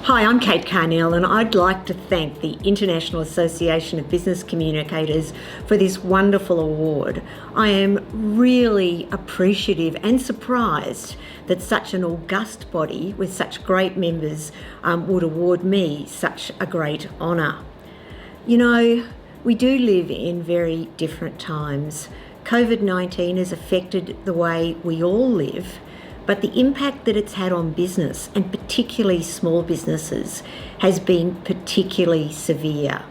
Hi, I'm Kate Carnell, and I'd like to thank the International Association of Business Communicators for this wonderful award. I am really appreciative and surprised that such an august body with such great members would award me such a great honour. You know, we do live in very different times. COVID-19 has affected the way we all live, but the impact that it's had on business, and particularly small businesses, has been particularly severe.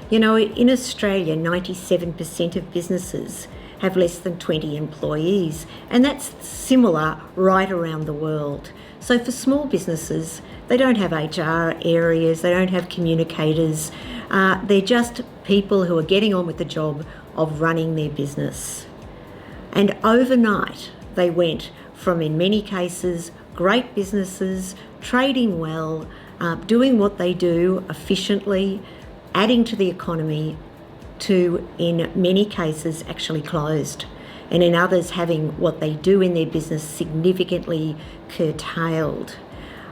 You know, in Australia, 97% of businesses have less than 20 employees, and that's similar right around the world. So for small businesses, they don't have HR areas, they don't have communicators, they're just people who are getting on with the job of running their business. And overnight, they went from, in many cases, great businesses, trading well, doing what they do efficiently, adding to the economy, to, in many cases, actually closed, and in others having what they do in their business significantly curtailed.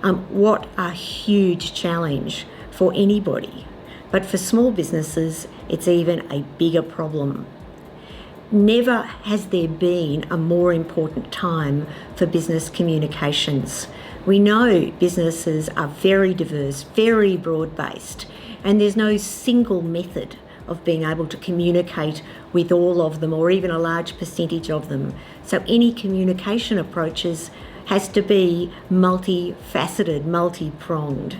What a huge challenge for anybody, but for small businesses, it's even a bigger problem. Never has there been a more important time for business communications. We know businesses are very diverse, very broad-based, and there's no single method of being able to communicate with all of them, or even a large percentage of them. So any communication approaches has to be multifaceted, multi-pronged.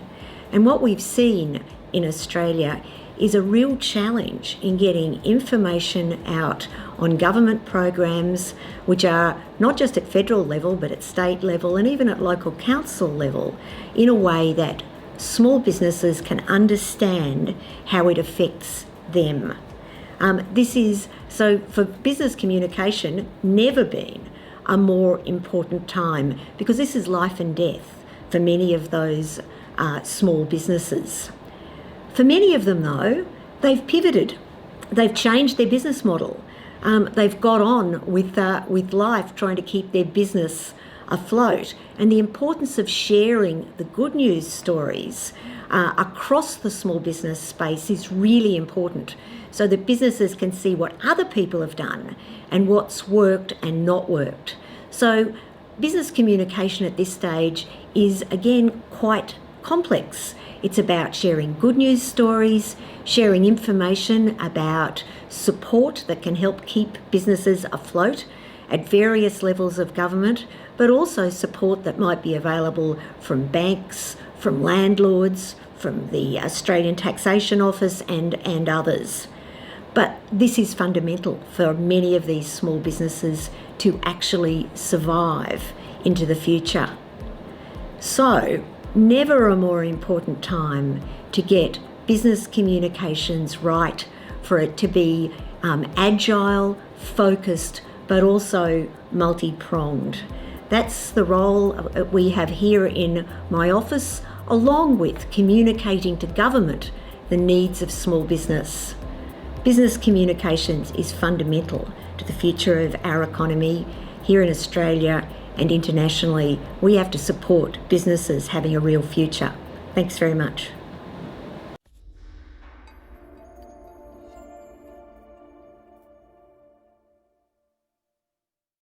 And what we've seen in Australia is a real challenge in getting information out on government programs, which are not just at federal level, but at state level and even at local council level, in a way that small businesses can understand how it affects them. This is, so for business communication, never been a more important time, because this is life and death for many of those small businesses. For many of them, though, they've pivoted. They've changed their business model. They've got on with life, trying to keep their business afloat. And the importance of sharing the good news stories across the small business space is really important, so that businesses can see what other people have done and what's worked and not worked. So business communication at this stage is, again, quite complex. It's about sharing good news stories, sharing information about support that can help keep businesses afloat at various levels of government, but also support that might be available from banks, from landlords, from the Australian Taxation Office and others. But this is fundamental for many of these small businesses to actually survive into the future. So, never a more important time to get business communications right, for it to be agile, focused, but also multi-pronged. That's the role we have here in my office, along with communicating to government the needs of small business. Business communications is fundamental to the future of our economy here in Australia and internationally. We have to support businesses having a real future. Thanks very much.